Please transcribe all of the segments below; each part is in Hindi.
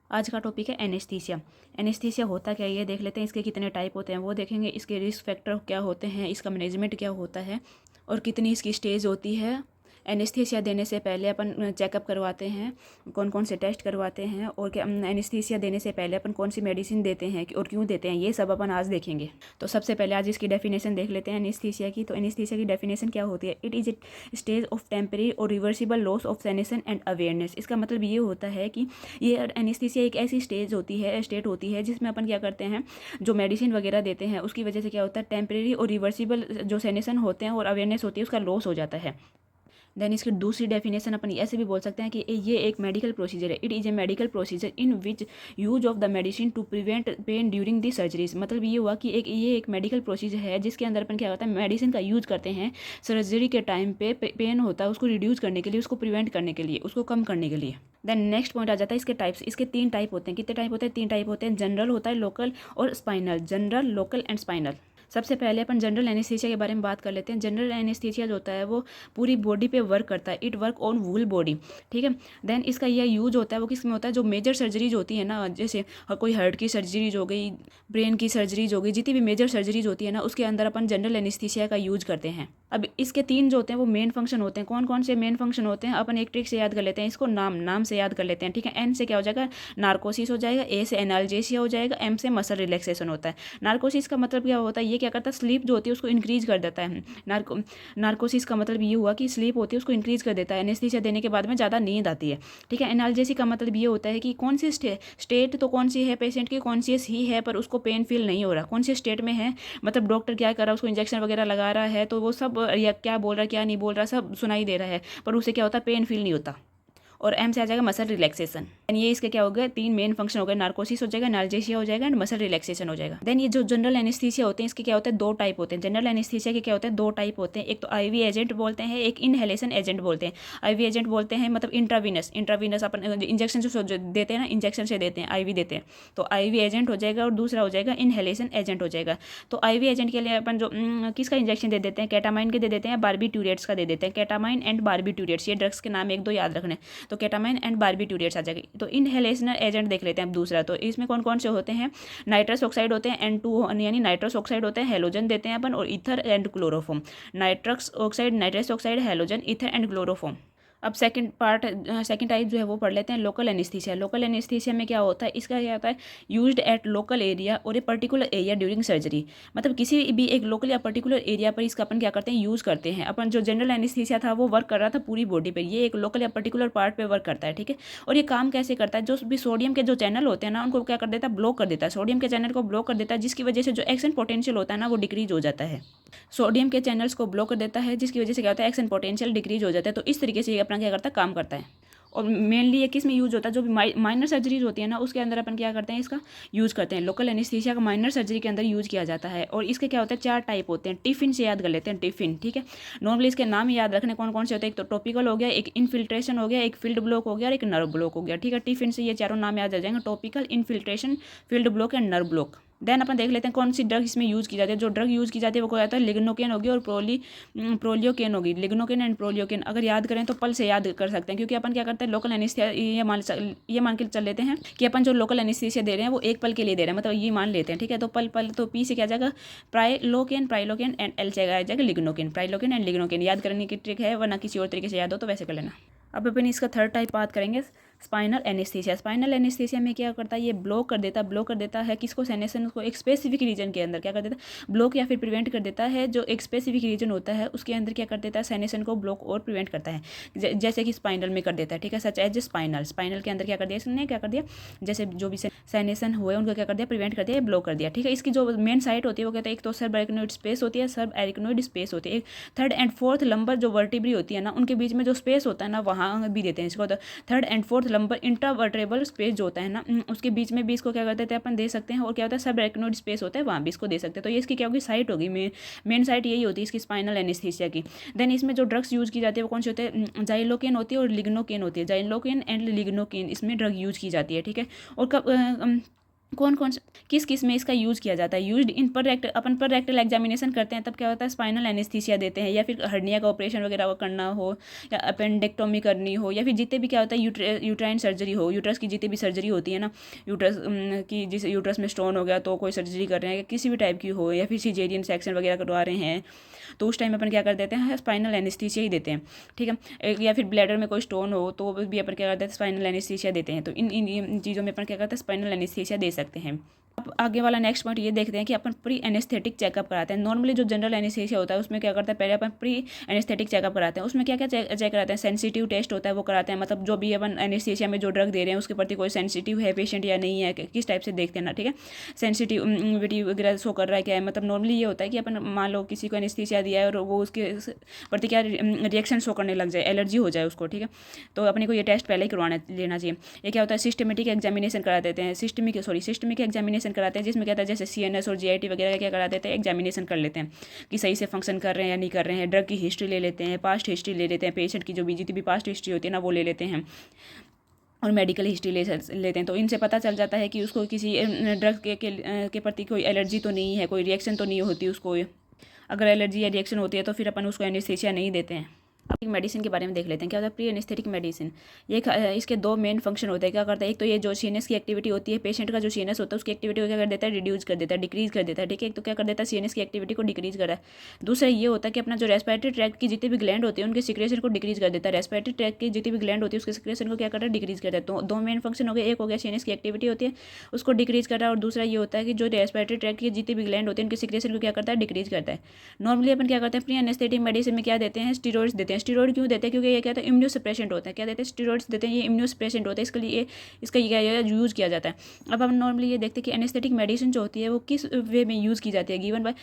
आज का टॉपिक है एनेस्थीसिया। एनेस्थीसिया होता क्या है ये देख लेते हैं, इसके कितने टाइप होते हैं वो देखेंगे, इसके रिस्क फैक्टर क्या होते हैं, इसका मैनेजमेंट क्या होता है और कितनी इसकी स्टेज होती है। एनेस्थीसिया देने से पहले अपन चेकअप करवाते हैं, कौन कौन से टेस्ट करवाते हैं, और क्या एनेस्थीसिया देने से पहले अपन कौन सी मेडिसिन देते हैं और क्यों देते हैं, ये सब अपन आज देखेंगे। तो सबसे पहले आज इसकी डेफिनेशन देख लेते हैं एनेस्थीसिया की। तो एनेस्थीसिया की डेफिनेशन क्या होती है? It is a stage of temporary और reversible loss of sensation and awareness. इसका मतलब ये होता है कि ये एनेस्थीसिया एक ऐसी स्टेट होती है जिसमें अपन क्या करते हैं, जो मेडिसिन वगैरह देते हैं उसकी वजह से क्या होता है, टेम्परेरी और रिवर्सिबल जो सेंसेशन होते हैं और अवेयरनेस होती है उसका लॉस हो जाता है। देन इसकी दूसरी डेफिनेशन अपन ऐसे भी बोल सकते हैं कि ये एक मेडिकल प्रोसीजर है। It is a medical procedure in which use of the medicine to prevent pain during the surgeries. मतलब ये हुआ कि ये एक मेडिकल प्रोसीजर है जिसके अंदर अपन क्या होता है, मेडिसिन का यूज करते हैं सर्जरी के टाइम पे पेन होता है उसको रिड्यूस करने के लिए, उसको प्रिवेंट करने के लिए, उसको कम करने के लिए। देन नेक्स्ट पॉइंट आ जाता है इसके टाइप्स। इसके 3 टाइप होते हैं। कितने टाइप होते हैं? 3 टाइप होते हैं। जनरल होता है, लोकल और spinal. General, local and spinal. सबसे पहले अपन जनरल एनेस्थीसिया के बारे में बात कर लेते हैं। जनरल एनेस्थीसिया जो होता है वो पूरी बॉडी पे वर्क करता है। It work on wool body, ठीक है। देन इसका यह यूज होता है वो किस में होता है, जो मेजर सर्जरीज होती है ना, जैसे कोई हार्ट की सर्जरीज हो गई, ब्रेन की सर्जरीज हो गई, जितनी भी मेजर सर्जरीज होती है ना उसके अंदर अपन जनरल एनेस्थीसिया का यूज करते हैं। अब इसके 3 जो होते हैं वो मेन फंक्शन होते हैं। कौन कौन से मेन फंक्शन होते हैं अपन एक ट्रिक से याद कर लेते हैं, इसको नाम से याद कर लेते हैं, ठीक है। एन से क्या हो जाएगा, नार्कोसिस हो जाएगा। ए से एनाल्जेसिया हो जाएगा। एम से मसल रिलैक्सेशन होता है। नार्कोसिस का मतलब क्या होता है, ये क्या करता है, स्लीप जो होती है उसको इंक्रीज कर देता है। नार्कोसिस का मतलब ये हुआ कि स्लीप होती है उसको इंक्रीज कर देता है, एनेस्थीसिया देने के बाद में ज़्यादा नींद आती है, ठीक है। एनाल्जेसिया का मतलब ये होता है कि कौन सी स्टेट तो कौन सी है, पेशेंट की कॉन्शियस ही है पर उसको पेन फील नहीं हो रहा, कौन सी स्टेट में है, मतलब डॉक्टर क्या कर रहा है, उसको इंजेक्शन वगैरह लगा रहा है तो वो सब, या क्या बोल रहा है क्या नहीं बोल रहा, सब सुनाई दे रहा है पर उसे क्या होता है, पेन फील नहीं होता। और एम से आ जाएगा मसल रिलैक्सेशन। एंड ये इसके क्या हो गए, 3 मेन फंक्शन हो गए। नार्कोसिस हो जाएगा, एनाल्जेसिया हो जाएगा एंड मसल रिलैक्सेशन हो जाएगा। देन ये जो जनरल एनेस्थीसिया होते हैं इसके क्या होते हैं, 2 टाइप होते हैं। जनरल एनेस्थीसिया के क्या होते हैं, 2 टाइप होते हैं। एक तो आईवी एजेंट बोलते हैं, एक इनहेलेशन एजेंट बोलते हैं। आईवी एजेंट बोलते हैं मतलब इंट्रावीनस अपन इंजेक्शन से देते हैं ना, इंजेक्शन से देते हैं, आईवी देते हैं, तो आईवी एजेंट हो जाएगा। और दूसरा हो जाएगा इनहेलेशन एजेंट हो जाएगा। तो आईवी एजेंट के लिए अपन जो किसका इंजेक्शन दे देते हैं, केटामाइन के दे देते हैं, बारबीट्यूरेट्स का दे देते हैं। केटामाइन एंड बारबीट्यूरेट्स, ये ड्रग्स के नाम 1-2 याद रखने। तो केटामाइन एंड बारबीट्यूरेट्स आ जाएगी। तो इनहेलेशनल एजेंट देख लेते हैं अब दूसरा। तो इसमें कौन कौन से होते हैं, नाइट्रस ऑक्साइड होते हैं, N2 यानी नाइट्रस ऑक्साइड होते हैं, हेलोजन देते हैं अपन, और ether and chloroform. Nitrous oxide, halogen, ether and chloroform. अब सेकंड टाइप जो है वो पढ़ लेते हैं, लोकल एनेस्थीसिया। लोकल एनेस्थीसिया में क्या होता है, इसका क्या होता है, यूज्ड एट लोकल एरिया और a particular area during surgery. मतलब किसी भी एक लोकल या पर्टिकुलर एरिया पर इसका अपन क्या करते हैं, यूज़ करते हैं। अपन जो जनरल एनेस्थीसिया था वो वर्क कर रहा था पूरी बॉडी पर, ये एक लोकल या पर्टिकुलर पार्ट पे वर्क करता है, ठीक है। और ये काम कैसे करता है, जो भी सोडियम के जो चैनल होते हैं ना उनको क्या कर देता है, ब्लॉक कर देता है। सोडियम के चैनल को ब्लॉक कर देता है जिसकी वजह से जो एक्शन पोटेंशियल होता है ना वो डिक्रीज हो जाता है। सोडियम के चैनल्स को ब्लॉक कर देता है जिसकी वजह से क्या होता है, एक्शन पोटेंशियल डिक्रीज हो जाता है। तो इस तरीके से ये अपना क्या करता है, काम करता है। और मेनली ये किस में यूज होता है, जो भी माइनर सर्जरीज होती है ना उसके अंदर अपन क्या करते हैं, इसका यूज़ करते हैं। लोकल एनेस्थीसिया का माइनर सर्जरी के अंदर यूज़ किया जाता है। और इसके क्या होते हैं, 4 टाइप होते हैं। टिफिन से याद कर लेते हैं, टिफिन, ठीक है। नॉर्मली इसके नाम याद रखने कौन कौन से होते हैं, एक तो टॉपिकल हो गया, एक इनफिल्ट्रेशन हो गया, एक फील्ड ब्लॉक हो गया और एक नर्व ब्लॉक हो गया, ठीक है। टिफिन से ये चारों नाम याद आ जाएंगे, topical, infiltration, field block and nerve block. Then अपन देख लेते हैं कौन सी ड्रग इसमें यूज़ की जाती है। जो ड्रग यूज़ की जाती है वो क्या होता है, लिग्नोकेन होगी और प्रोलियोकेन होगी। लिग्नोकेन एंड प्रोलियोकेन अगर याद करें तो पल से याद कर सकते हैं, क्योंकि अपन क्या करते हैं, लोकल एनेस्थीसिया ये मान के चल लेते हैं कि अपन जो लोकल एनेस्थीसिया दे रहे हैं वो एक पल के लिए दे रहे हैं, मतलब ये मान लेते हैं, ठीक है। तो पल तो पी से क्या जाएगा, प्राइलोकेन एंड एल से आ जाएगा लिग्नोकेन। प्राइलोकेन एंड लिग्नोकेन याद करने की ट्रिक है, वरना किसी और तरीके से याद हो तो वैसे कर लेना। अब अपन इसका 3rd टाइप बात करेंगे, स्पाइनल एनेस्थीसिया। स्पाइनल एनेस्थीसिया में क्या करता है, ये ब्लॉक कर देता है किसको, सेनेसन को, एक स्पेसिफिक रीजन के अंदर क्या कर देता है, ब्लॉक या फिर प्रिवेंट कर देता है। जो एक स्पेसिफिक रीजन होता है उसके अंदर क्या कर देता है, सेनेसन को ब्लॉक और प्रिवेंट करता है। जैसे कि स्पाइनल में कर देता है, ठीक है। सच एज स्पाइनल के अंदर क्या कर दिया इसने, क्या कर दिया, जैसे जो भी सेनेसन हुए उनको क्या कर दिया, प्रिवेंट कर दिया, ब्लॉक कर दिया, ठीक है। इसकी जो मेन साइट होती है वो कहते हैं, एक तो सब एरिकनोइड स्पेस होती है, सब एरिकनोइड स्पेस होती है। एक 3rd एंड 4th लंबर जो वर्टिब्री होती है ना उनके बीच में जो स्पेस होता है ना वहाँ भी देते हैं इसको। 3rd and 4th lumbar इंटरवर्टेबल space जो होता है ना उसके बीच में भी इसको क्या कर देते हैं अपन, दे सकते हैं। और क्या होता है, सब एरिकनोइड स्पेस होता है वहाँ भी इसको दे सकते हैं। तो ये इसकी क्या होगी, साइट होगी, मेन साइट यही होती है इसकी स्पाइनल एनेस्थीसिया की। देन इसमें जो ड्रग्स यूज की जाती है वो कौन से होते हैं, जाइलोकेन होती है और लिग्नोकेन होती है। जाइलोकेन एंड लिग्नोकेन इसमें ड्रग यूज की जाती है, ठीक है। और कब कौन कौन से किस किस में इसका यूज़ किया जाता है। यूज्ड इन पर अपन पर रेक्टल एग्जामिनेशन करते हैं तब क्या होता है, स्पाइनल एनेस्थीसिया देते हैं, या फिर हर्निया का ऑपरेशन वगैरह करना हो, या अपेंडेक्टोमी करनी हो, या फिर जितने भी क्या होता है यूट्राइन सर्जरी हो, यूट्रस की जितनी भी सर्जरी होती है ना, यूट्रस की जैसे यूट्रस में स्टोन हो गया तो कोई सर्जरी कर रहे हैं, किसी भी टाइप की हो, या फिर सिजेरियन सेक्शन वगैरह करवा रहे हैं, तो उस टाइम अपन क्या कर देते हैं, स्पाइनल एनेस्थीसिया ही देते हैं। ठीक है, या फिर ब्लैडर में कोई स्टोन हो तो भी अपन क्या करते हैं, स्पाइनल एनेस्थीसिया देते हैं। तो इन चीज़ों में अपन क्या करते हैं, स्पाइनल एनेस्थीसिया दे सकते हैं। अब आगे वाला नेक्स्ट पॉइंट ये देखते हैं कि अपन प्री एनेस्थेटिक चेकअप कराते हैं। नॉर्मली जो जनरल एनेस्थीसिया होता है उसमें क्या करते हैं, पहले अपन प्री एनेस्थेटिक चेकअप कराते हैं। उसमें क्या क्या चेक कराते हैं, सेंसिटिव टेस्ट होता है वो कराते हैं, मतलब जो भी अपन एनेस्थीसिया में जो ड्रग दे रहे हैं उसके प्रति कोई सेंसिटिव है पेशेंट या नहीं है, किस टाइप से देखते हैं ना। ठीक है, सेंसिटिविटी वगैरह शो कर रहा है क्या है, मतलब नॉर्मली ये होता है कि अपन मान लो किसी को एनेस्थीसिया दिया है और वो उसके प्रति क्या रिएक्शन शो करने लग जाए, एलर्जी हो जाए उसको। ठीक है, तो अपने को ये टेस्ट पहले ही करवाना लेना चाहिए। ये क्या होता है, सिस्टमेटिक एग्जामिनेशन करा देते हैं, सिस्टमिक एग्जामिनेशन कराते हैं, जिसमें क्या होता है जैसे सीएनएस और जीआईटी वगैरह का क्या करा देते हैं, एग्जामिनेशन कर लेते हैं कि सही से फंक्शन कर रहे हैं या नहीं कर रहे हैं। ड्रग की हिस्ट्री ले लेते हैं, पास्ट हिस्ट्री ले लेते हैं, पेशेंट की जो भी जितनी भी पास्ट हिस्ट्री होती है ना वो ले लेते हैं, और मेडिकल हिस्ट्री लेते हैं। तो इनसे पता चल जाता है कि उसको किसी ड्रग के प्रति कोई एलर्जी तो नहीं है, कोई रिएक्शन तो नहीं होती उसको। अगर एलर्जी या रिएक्शन होती है तो फिर अपन उसको एनेस्थीसिया नहीं देते हैं। अब एक मेडिसिन के बारे में देख लेते हैं, क्या होता है प्री एनेस्थेटिक मेडिसिन। ये इसके दो मेन फंक्शन होते हैं। क्या करता है, एक तो ये जो सीएनएस की एक्टिविटी होती है, पेशेंट का जो सीएनएस होता है उसकी एक्टिविटी को क्या कर देता है, रिड्यूस कर देता है, डिक्रीज कर देता है। ठीक है, एक तो क्या कर देता है, सीएनएस की एक्टिविटी को डिक्रीज कर रहा है। दूसरा ये होता है कि अपना जो रेस्पिरेटरी ट्रैक्ट की जितनी भी ग्लैंड होती है उनके सिक्रेशन को डिक्रीज कर देता है। रेस्पिरेटरी ट्रैक्ट की जितनी भी ग्लैंड होती है उसके सिक्रेशन को क्या कर रहा है, डिक्रीज कर देता है। तो दो मेन फंक्शन हो गया, एक हो गया सीएनएस की एक्टिविटी होती है उसको डिक्रीज कर रहा है, और दूसरा ये होता है कि जो रेस्पिरेटरी ट्रैक्ट की जितनी भी ग्लैंड होती है उनके सिक्रेशन को क्या करता है, डिक्रीज करता है। नॉर्मली अपन क्या करते हैं, प्री एनेस्थेटिक मेडिसिन में क्या देते हैं, स्टीरॉइड्स देते हैं। स्टीरॉइड क्यों देते हैं, क्योंकि ये क्या है, इम्यूनो सप्रेशेंट होता है। क्या देते हैं, स्टीरॉइड्स देते हैं, ये इम्यूनो सप्रेशेंट होता है, इसके लिए इसका ये क्या यूज़ किया जाता है। अब हम नॉर्मली ये देखते हैं कि एनेस्थेटिक मेडिसिन जो होती है वो किस वे में यूज़ की जाती है, गिवन बाय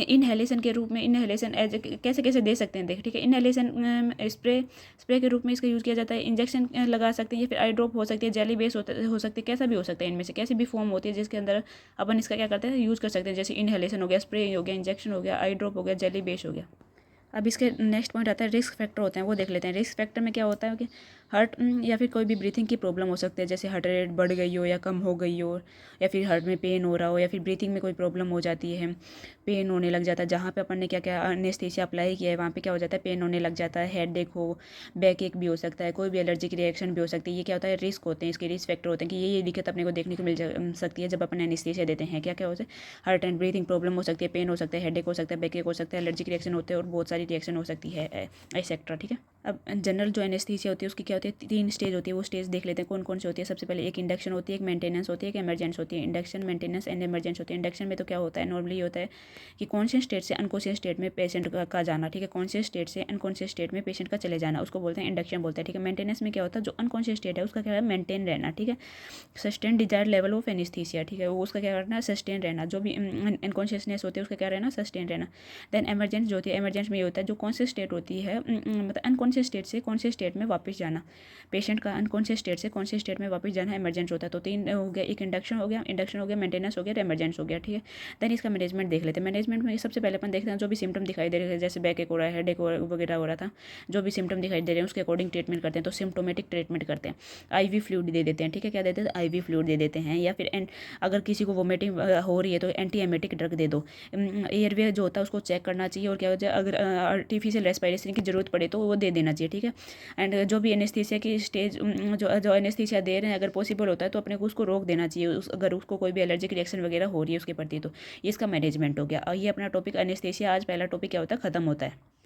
इनहेलेशन के रूप में। इनहेलेशन एज कैसे कैसे दे सकते हैं देख, ठीक है। इनहेलेशन स्प्रे के रूप में इसका यूज़ किया जाता है, इंजेक्शन लगा सकते हैं, या फिर आई ड्रॉप हो सकती है, जेली बेस हो सकती है, कैसा भी हो सकता है, इनमें से कैसी भी फॉर्म होती है जिसके अंदर अपन इसका क्या करते हैं, यूज़ कर सकते हैं। जैसे इनहेलेशन हो गया, स्प्रे हो गया, इंजेक्शन हो गया, आई ड्रॉप हो गया, जेली बेस हो गया। अब इसके नेक्स्ट पॉइंट आता है रिस्क फैक्टर होते हैं, वो देख लेते हैं। रिस्क फैक्टर में क्या होता है कि हार्ट या फिर कोई भी ब्रीथिंग की प्रॉब्लम हो सकती है, जैसे हार्ट रेट बढ़ गई हो या कम हो गई हो, या फिर हार्ट में पेन हो रहा हो, या फिर ब्रीथिंग में कोई प्रॉब्लम हो जाती है, पेन होने लग जाता है। जहाँ पे अपन ने क्या क्या एनेस्थीसिया अप्लाई किया है वहाँ पे क्या हो जाता है, पेन होने लग जाता है, हेड एक हो, बैक एक भी हो सकता है, कोई भी एलर्जी की रिएक्शन भी हो सकती है। ये क्या होता है, रिस्क होते हैं, इसके रिस्क फैक्टर होते हैं कि ये दिक्कत अपने को देखने को मिल सकती है जब अपन एनेस्थीसिया देते हैं। क्या क्या होता है, हार्ट एंड ब्रीथिंग प्रॉब्लम हो सकती है, पेन हो सकता है, हेड एक हो सकता है, बैक एक हो सकता है, एलर्जी की रिएक्शन होते हैं, और बहुत सारी रिएक्शन हो सकती है एक्सेट्रा। ठीक है, अब जनरल जो एनेस्थीसिया होती है उसकी क्या होती है, 3 स्टेज होती है। वो स्टेज देख लेते हैं कौन कौन सी होती है। सबसे पहले एक इंडक्शन होती है, एक मेंटेनेंस होती है, एक इमरजेंस होती है। इंडक्शन, मेंटेनेंस एंड इमरजेंस होती है। इंडक्शन में तो क्या होता है, नॉर्मली होता है कि कॉन्शियस स्टेट से अनकॉन्शियस स्टेट में पेशेंट का जाना। ठीक है, कॉन्शियस स्टेट से अनकॉन्शियस स्टेट में पेशेंट का चले जाना, उसको बोलते हैं इंडक्शन बोलते हैं। ठीक है, मेंटेनेंस में क्या होता है, जो अनकॉन्शियस स्टेट है उसका क्या है, मेंटेन रहना। ठीक है, sustain desired level of anaesthesia. ठीक है, वो उसका क्या करना है, सस्टेन रहना। जो भी अनकॉन्शियसनेस होती है उसका क्या रहना, सस्टेन रहना। देन एमरजेंस जो होती है, एमरजेंस में ये होता है जो कॉन्शियस स्टेट होती है, मतलब अनकॉन्शियस स्टेट से कॉन्शियस स्टेट में वापस जाना। पेशेंट का अनकॉन्शियस स्टेट से कॉन्शियस स्टेट में वापस जाना इमरजेंस होता है। तो 3 हो गया, एक इंडक्शन हो गया, मेंटेनेंस हो गया, इमरजेंस हो गया। ठीक है, देन इसका मैनेजमेंट देख लेते हैं। मैनेजमेंट में सबसे पहले अपन देखते हैं जो भी सिम्टम दिखाई दे रहे हैं, जैसे बैक एक हो रहा है, हेड एक वगैरह हो रहा था, जो भी सिम्टम दिखाई दे रहे हैं उसके अकॉर्डिंग ट्रीटमेंट करते हैं। तो सिम्टोमेटिक ट्रीटमेंट करते हैं, आईवी फ्लूइड दे देते हैं। ठीक है, क्या देते हैं, आईवी फ्लूइड दे देते हैं, या फिर अगर किसी को वोमिटिंग हो रही है तो एंटी एमेटिक ड्रग दे दो। एयरवे जो होता है उसको चेक करना चाहिए, और क्या होता है अगर आर्टिफिशियल रेस्पिरेशन की जरूरत पड़े तो वो दे देना चाहिए। ठीक है, एंड जो भी एनेस्थीसिया की स्टेज जो एनेस्थीसिया दे रहे हैं अगर पॉसिबल होता है तो अपने को उसको रोक देना चाहिए, अगर उसको कोई भी एलर्जिक रिएक्शन वगैरह हो रही है उसके प्रति। तो ये इसका मैनेजमेंट हो गया। और ये अपना टॉपिक एनेस्थीसिया आज पहला टॉपिक क्या होता है, खत्म होता है।